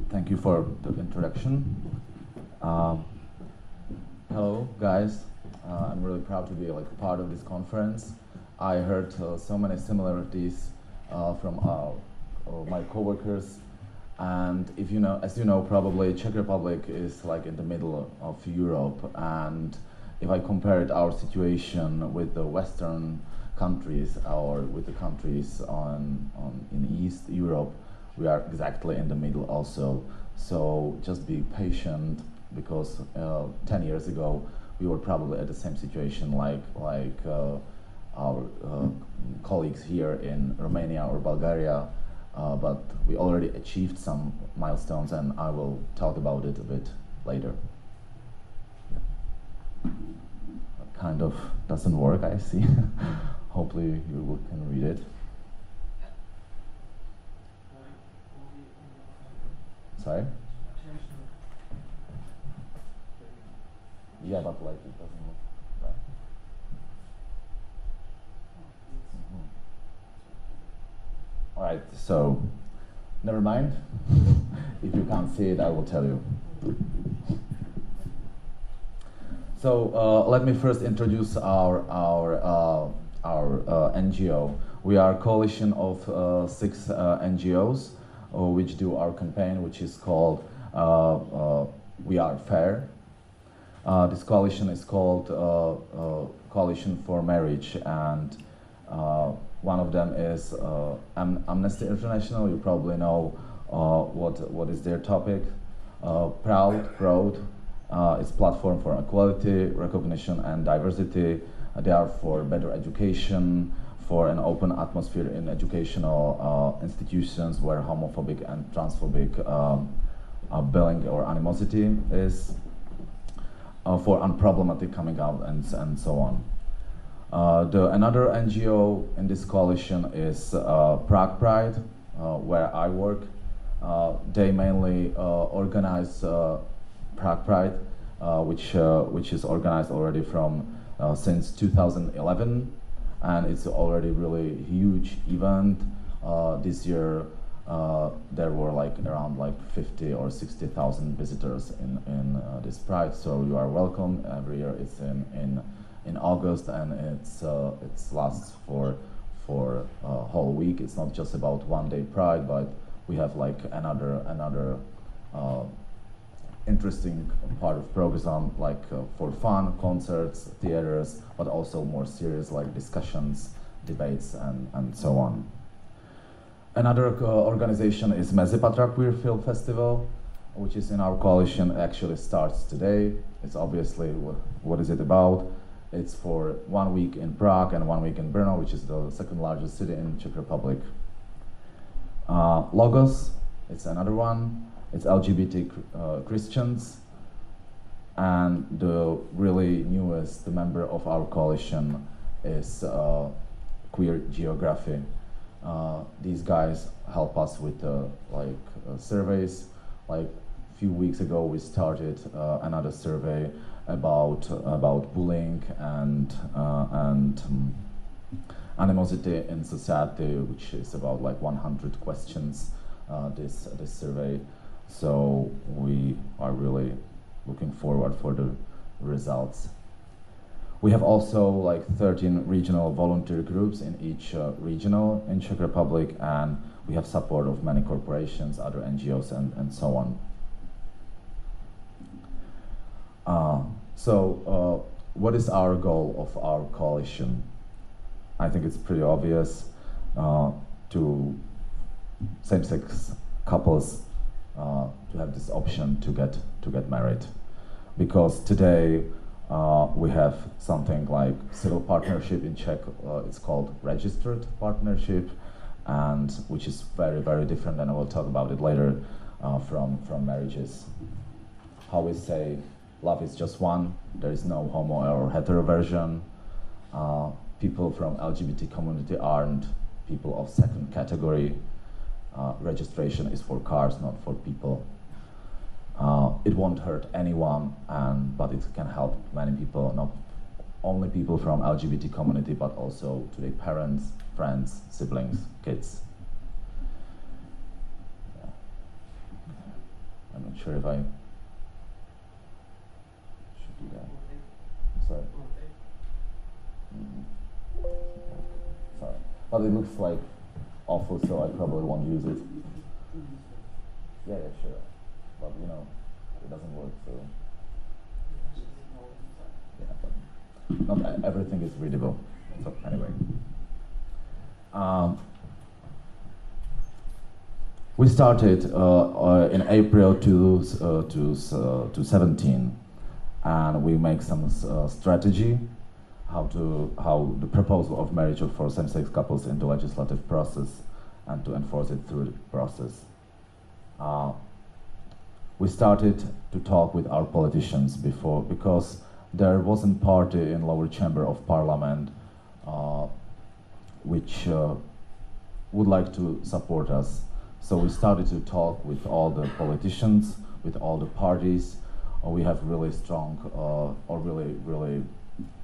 Thank you for the introduction. Hello, guys. I'm really proud to be part of this conference. I heard so many similarities from my coworkers, and as you know, probably Czech Republic is in the middle of Europe, and if I compared our situation with the Western countries or with the countries in East Europe, we are exactly in the middle also. So just be patient, because 10 years ago we were probably at the same situation like our colleagues here in Romania or Bulgaria, but we already achieved some milestones, and I will talk about it a bit later. Yeah. Kind of doesn't work, I see. Hopefully you can read it. Sorry? Yeah, but it doesn't look right. All right, so never mind. If you can't see it, I will tell you. So let me first introduce our NGO. We are a coalition of 6 NGOs which do our campaign, which is called We Are Fair. This coalition is called Coalition for Marriage, and one of them is Amnesty International. You probably know what is their topic. Proud. It's platform for equality, recognition, and diversity. They are for better education, for an open atmosphere in educational institutions where homophobic and transphobic bullying or animosity is, for unproblematic coming out, and so on. Another NGO in this coalition is Prague Pride, where I work. They mainly organize Prague Pride, which is organized already since 2011, and it's already really huge event. This year there were around 50 or 60,000 visitors in this Pride. So you are welcome. Every year it's in August, and it lasts for a whole week. It's not just about one day Pride, but we have another interesting part of program, for fun, concerts, theaters, but also more serious discussions, debates, and so on. Another organization is Mezipatra Queer Film Festival, which is in our coalition. Actually starts today. It's obviously what is it about? It's for 1 week in Prague and 1 week in Brno, which is the second largest city in Czech Republic. Logos, it's another one. It's LGBT Christians, and the really newest member of our coalition is Queer Geography. These guys help us with surveys. A few weeks ago, we started another survey about bullying and animosity in society, which is about 100 questions. This survey. So we are really looking forward for the results. We have also 13 regional volunteer groups in each regional in Czech Republic, and we have support of many corporations, other NGOs, and so on. So what is our goal of our coalition? I think it's pretty obvious. To same-sex couples to have this option to get married, because today we have something like civil partnership in Czech. It's called registered partnership, and which is very, very different, and I will talk about it later, from marriages. How we say love is just one. There is no homo or hetero version. People from LGBT community aren't people of second category. Registration is for cars, not for people. It won't hurt anyone, but it can help many people, not only people from LGBT community, but also to their parents, friends, siblings, kids. I'm not sure if I should do that. Sorry. Sorry. But it looks like awful, so I probably won't use it. Yeah, sure. But you know, it doesn't work, so. Yeah, but not everything is readable. So anyway. We started in April 2017, and we make some strategy how the proposal of marriage for same-sex couples in the legislative process and to enforce it through the process. We started to talk with our politicians before, because there wasn't party in lower chamber of parliament which would like to support us. So we started to talk with all the politicians, with all the parties. We have really strong or really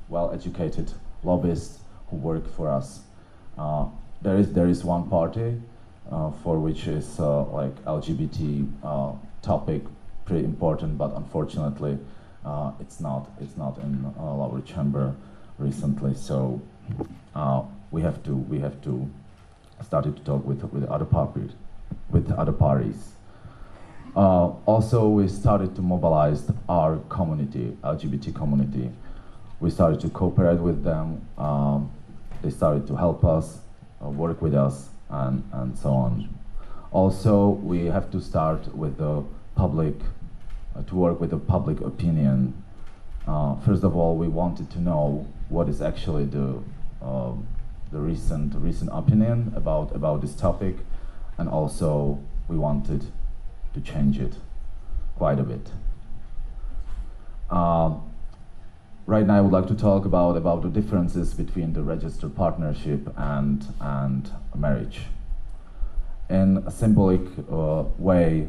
well-educated lobbyists who work for us. There is one party for which is like LGBT topic pretty important, but unfortunately it's not in lower chamber recently. So we have to started to talk with other parties. Also, we started to mobilize our community, LGBT community. We started to cooperate with them. They started to help us, work with us, and so on. Also, we have to start with the public, to work with the public opinion. First of all, we wanted to know what is actually the recent opinion about this topic, and also we wanted to change it quite a bit. Right now I would like to talk about the differences between the registered partnership and marriage. In a symbolic way,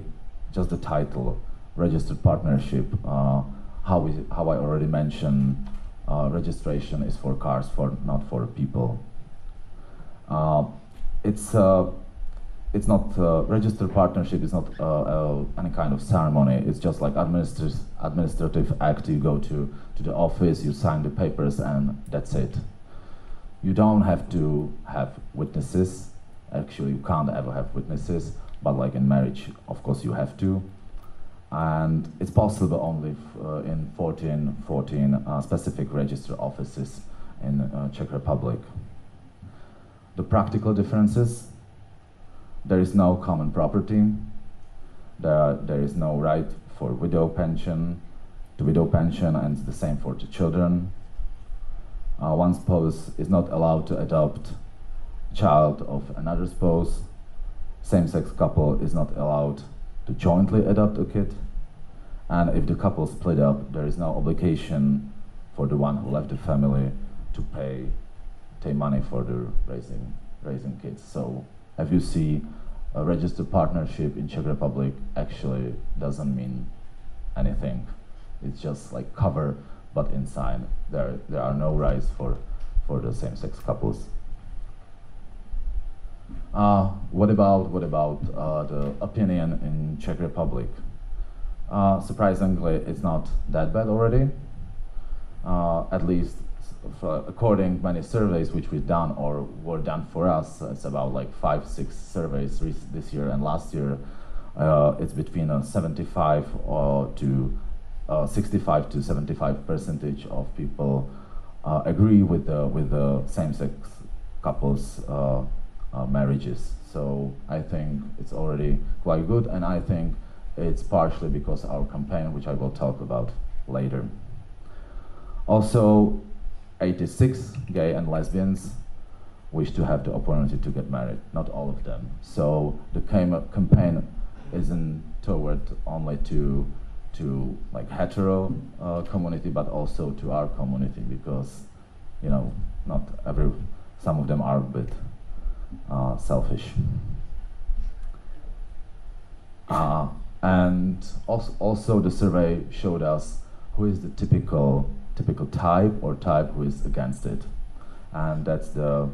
just the title, registered partnership, how I already mentioned, registration is for cars, not for people. It's not registered partnership is not any kind of ceremony. It's just like administrative act. You go to the office, you sign the papers, and that's it. You don't have to have witnesses. Actually, you can't ever have witnesses, but like in marriage, of course, you have to. And it's possible only in 14 specific registered offices in Czech Republic. The practical differences: there is no common property, there is no right for widow pension, and it's the same for the children. One spouse is not allowed to adopt a child of another spouse. Same-sex couple is not allowed to jointly adopt a kid. And if the couple split up, there is no obligation for the one who left the family to pay money for the raising kids. So if you see, a registered partnership in Czech Republic actually doesn't mean anything. It's just like cover, but inside there are no rights for the same-sex couples. What about the opinion in Czech Republic? Surprisingly, it's not that bad already. At least according many surveys which we've done or were done for us, it's about like 5-6 surveys this year and last year. It's between 65 to 75% of people agree with the same-sex couples marriages. So I think it's already quite good, and I think it's partially because our campaign, which I will talk about later. Also, 86 gay and lesbians wish to have the opportunity to get married, not all of them. So the campaign isn't toward only to like hetero community, but also to our community, because you know some of them are a bit selfish. And also the survey showed us who is the typical type who is against it, and that's the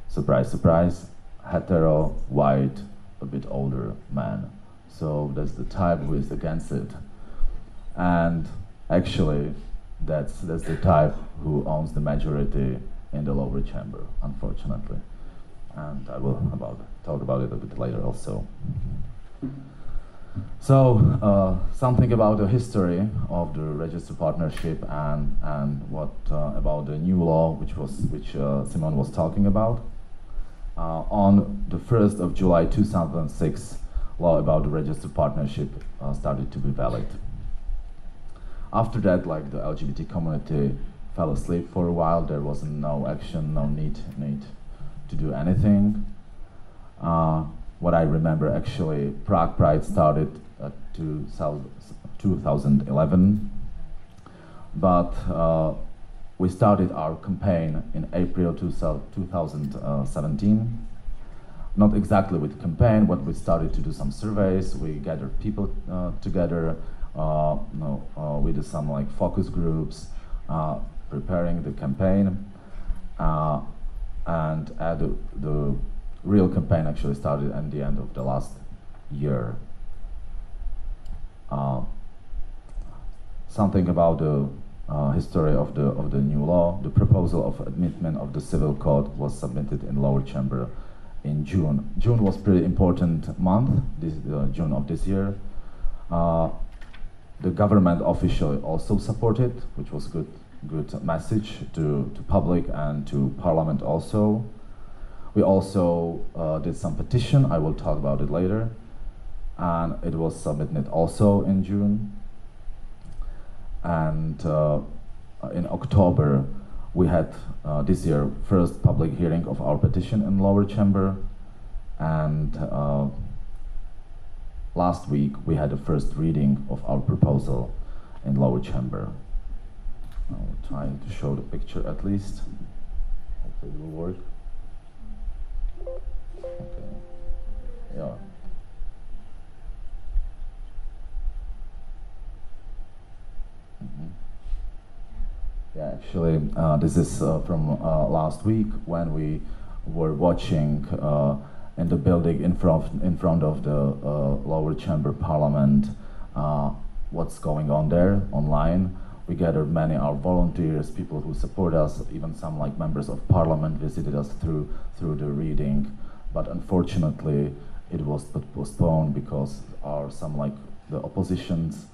surprise hetero, white, a bit older man. So that's the type who is against it. And actually, that's the type who owns the majority in the lower chamber, unfortunately. And I will talk about it a bit later also. So something about the history of the registered partnership and what about the new law which Simon was talking about. On the 1st of July 2006, law about the registered partnership started to be valid. After that, like, the LGBT community fell asleep for a while. There was no action, no need to do anything. What I remember, actually, Prague Pride started at 2011, but we started our campaign in April 2017. Not exactly with campaign, but we started to do some surveys. We gathered people together. We did some like focus groups, preparing the campaign, and the real campaign actually started at the end of the last year. Something about the history of the new law. The proposal of amendment of the civil code was submitted in lower chamber in June. June was pretty important month, June of this year. The government officially also supported, which was good message to public and to parliament also. We also did some petition, I will talk about it later, and it was submitted also in June. And in October, we had this year first public hearing of our petition in lower chamber, and last week we had the first reading of our proposal in lower chamber. I'll try to show the picture at least. Hopefully it will work. Okay. Yeah. Yeah, actually, this is from last week when we were watching in the building in front of the lower chamber parliament what's going on there online. We gathered many our volunteers, people who support us, even some like members of parliament visited us through the reading, but unfortunately it was postponed because some like the oppositions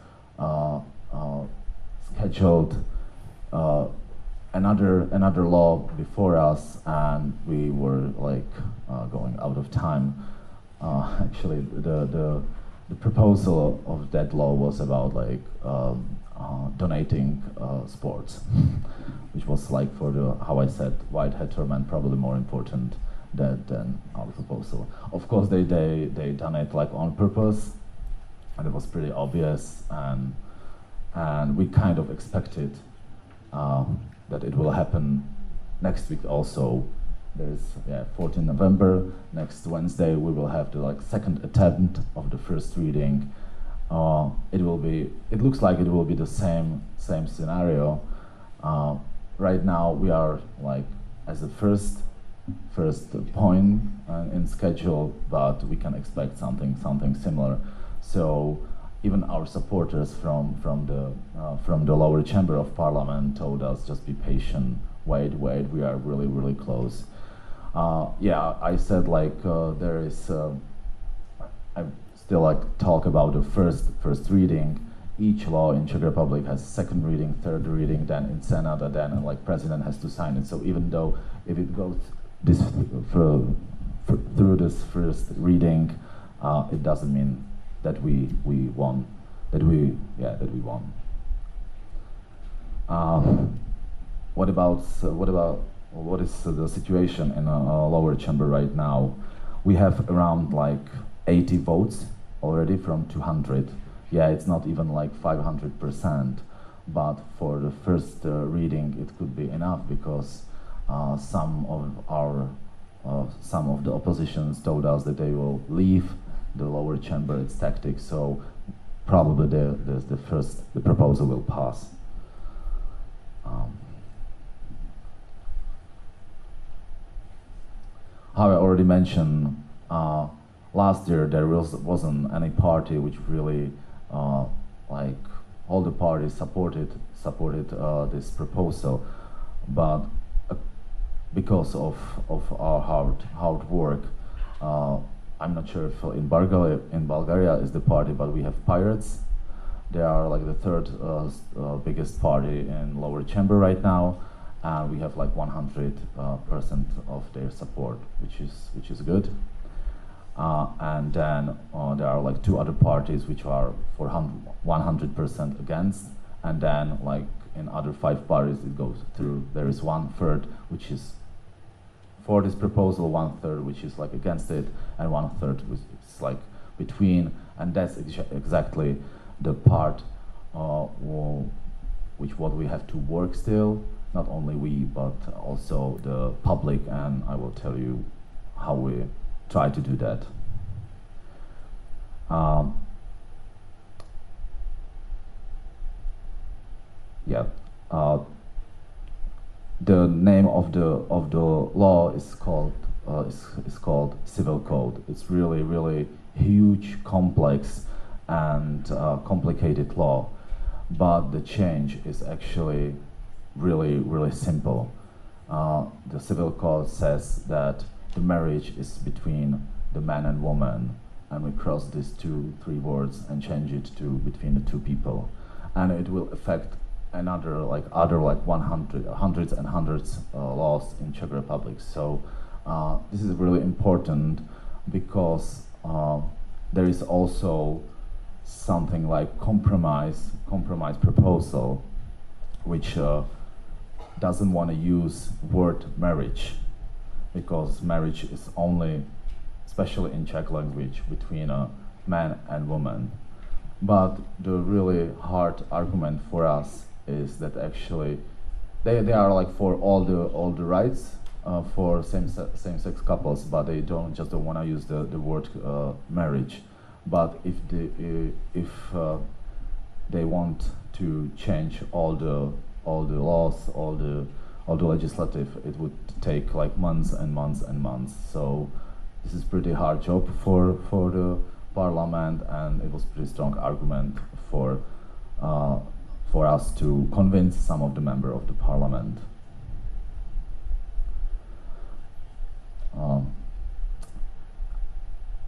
scheduled another law before us, and we were like going out of time. Actually, the proposal of that law was about like donating sports, which was like for the, how I said, white hetero men, probably more important than our proposal. Of course, they done it like on purpose, and it was pretty obvious, and we kind of expected that it will happen next week also. There's 14 November, next Wednesday we will have the like second attempt of the first reading. It looks like it will be the same scenario. Right now we are like as a first point in schedule, but we can expect something similar. So even our supporters from the lower chamber of parliament told us, just be patient, wait, we are really close. I said like there is. I still like talk about the first reading. Each law in Czech Republic has second reading, third reading, then in Senate, and then like president has to sign it. So even though if it goes through this first reading, it doesn't mean that we won. That we won. What is the situation in a lower chamber right now? We have around like 80 votes already from 200. Yeah, it's not even like 500%, but for the first reading it could be enough because some of the oppositions told us that they will leave the lower chamber. It's tactics, so probably the proposal will pass. How I already mentioned, last year there wasn't any party which really, like, all the parties supported this proposal, but because of our hard work, I'm not sure if in Bulgaria is the party, but we have Pirates. They are like the third biggest party in lower chamber right now, and we have like 100% of their support, which is good. And then there are like two other parties which are for 100% against, and then like in other 5 parties it goes through. There is 1/3 which is for this proposal, 1/3 which is like against it, and 1/3 which is like between, and that's exactly the part which what we have to work still, not only we but also the public, and I will tell you how we try to do that. Yeah. The name of the law is called Civil Code. It's really huge, complex, and complicated law, but the change is actually really simple. The Civil Code says that the marriage is between the man and woman, and we cross these 2-3 words and change it to between the two people, and it will affect another like hundreds and hundreds laws in Czech Republic. So this is really important because there is also something like compromise proposal, which doesn't want to use word marriage, because marriage is only, especially in Czech language, between a man and woman. But the really hard argument for us is that actually they are like for all the rights for same-sex couples, but they don't want to use the word marriage. But if they want to change all the laws, all the legislative, it would take like months and months and months. So this is pretty hard job for the parliament, and it was pretty strong argument for us to convince some of the members of the parliament.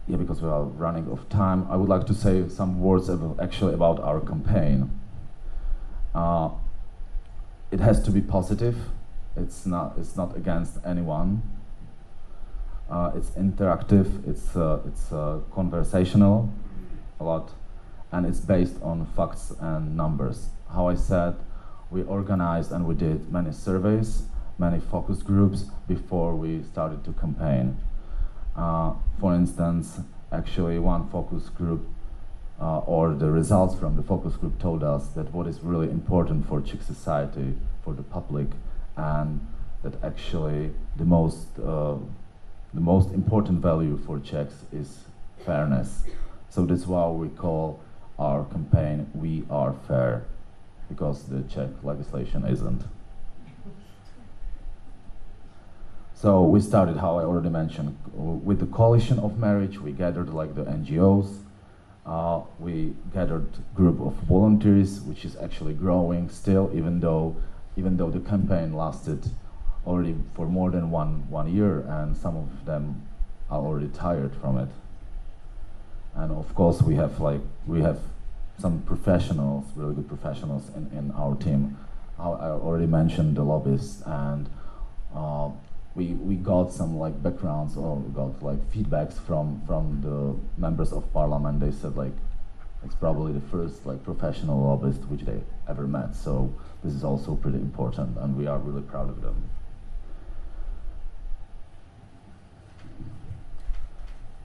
Yeah, because we are running out of time, I would like to say some words about our campaign. It has to be positive. It's not against anyone. It's interactive. It's conversational a lot, and it's based on facts and numbers. How I said, we organized and we did many surveys, many focus groups before we started to campaign. For instance, actually one focus group or the results from the focus group told us that what is really important for Czech society, for the public, and that actually the most important value for Czechs is fairness. So that's why we call our campaign "We Are Fair," because the Czech legislation isn't. So we started, how I already mentioned, with the coalition of marriage. We gathered like the NGOs. We gathered a group of volunteers, which is actually growing still, even though the campaign lasted already for more than one year, and some of them are already tired from it. And of course, we have some professionals, really good professionals in our team. I already mentioned the lobbyists, and we got some like backgrounds, or we got like feedbacks from the members of parliament. They said like it's probably the first like professional lobbyist which they ever met. So this is also pretty important, and we are really proud of them.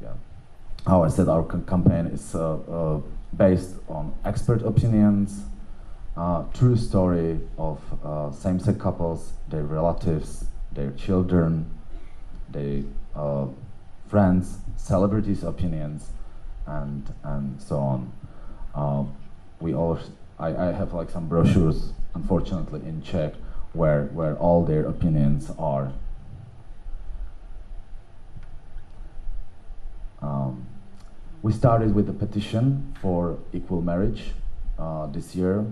Yeah, how I said, our campaign is based on expert opinions, true story of same-sex couples, their relatives, their children, their friends, celebrities' opinions, and so on. I have like some brochures, unfortunately in Czech, where all their opinions are. We started with a petition for equal marriage. This year,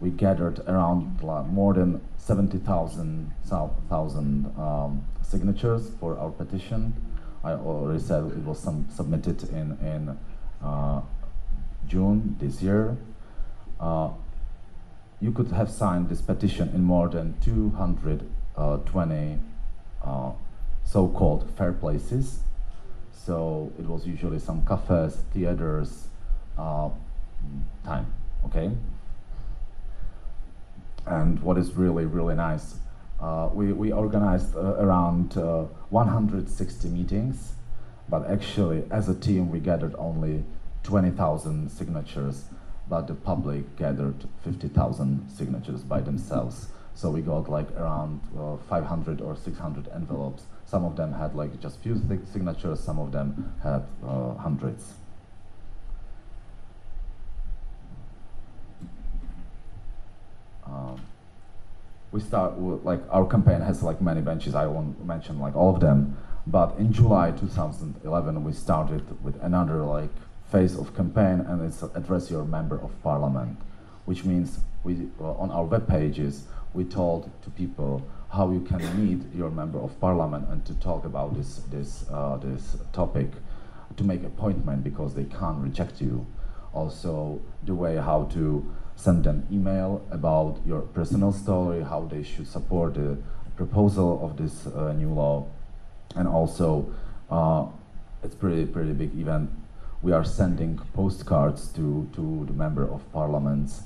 we gathered around more than 70,000 signatures for our petition. I already said it was submitted in June this year. You could have signed this petition in more than 220 so-called fair places. So it was usually some cafes, theaters, time, okay? And what is really, really nice, we organized around 160 meetings, but actually as a team we gathered only 20,000 signatures, but the public gathered 50,000 signatures by themselves. So we got like around 500 or 600 envelopes. Some of them had like just few signatures, some of them had hundreds. We start with, like, our campaign has like many branches. I won't mention like all of them, but in July 2011 we started with another like phase of campaign, and it's address your member of parliament, which means we on our web pages we told to people how you can meet your member of parliament and to talk about this topic, to make appointment because they can't reject you. Also the way how to send them email about your personal story, how they should support the proposal of this new law. And also it's pretty big event. We are sending postcards to the member of parliaments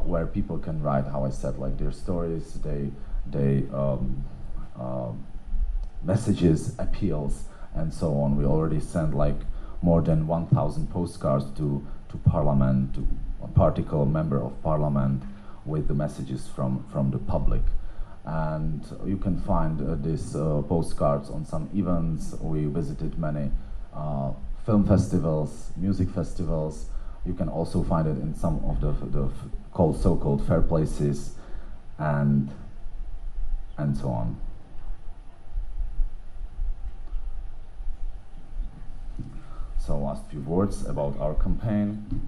where people can write, how I said, like their stories, they messages, appeals, and so on. We already sent like more than 1,000 postcards to parliament, to a particular member of parliament with the messages from the public. And you can find these postcards on some events. We visited many film festivals, music festivals. You can also find it in some of the so-called fair places, and so on. So last few words about our campaign.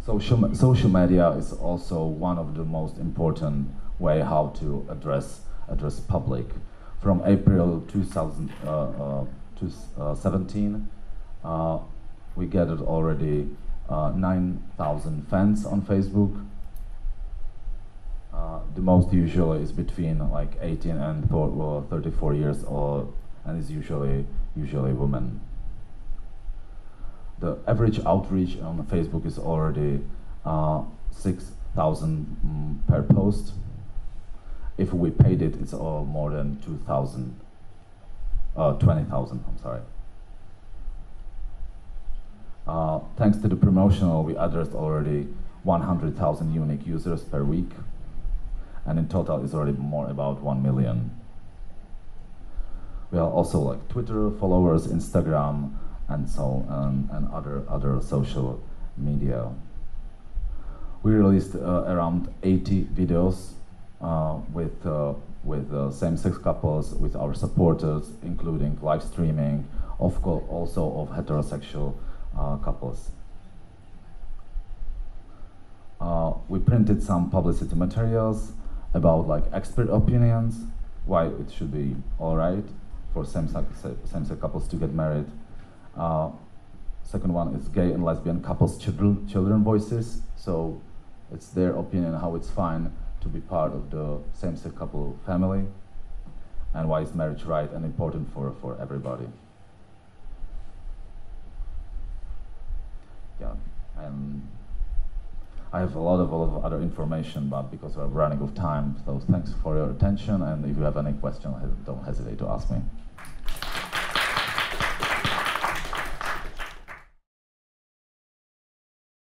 Social media is also one of the most important way how to address public. From April 2017, we gathered already 9,000 fans on Facebook. The most usually is between like 18 and 34 years old, and is usually women. The average outreach on Facebook is already 6,000 per post. If we paid it, it's all more than 20,000, I'm sorry. Thanks to the promotional, we addressed already 100,000 unique users per week, and in total it's already more about 1 million. We are also like Twitter followers, Instagram, and so on, and other social media. We released around 80 videos with same-sex couples, with our supporters, including live streaming, of course also of heterosexual couples. We printed some publicity materials about like expert opinions, why it should be alright for same-sex couples to get married. Second one is gay and lesbian couples' children voices. So it's their opinion how it's fine to be part of the same-sex couple family, and why is marriage right and important for everybody. Yeah, and I have a lot of other information, but because we're running out of time, so thanks for your attention, and if you have any questions, don't hesitate to ask me.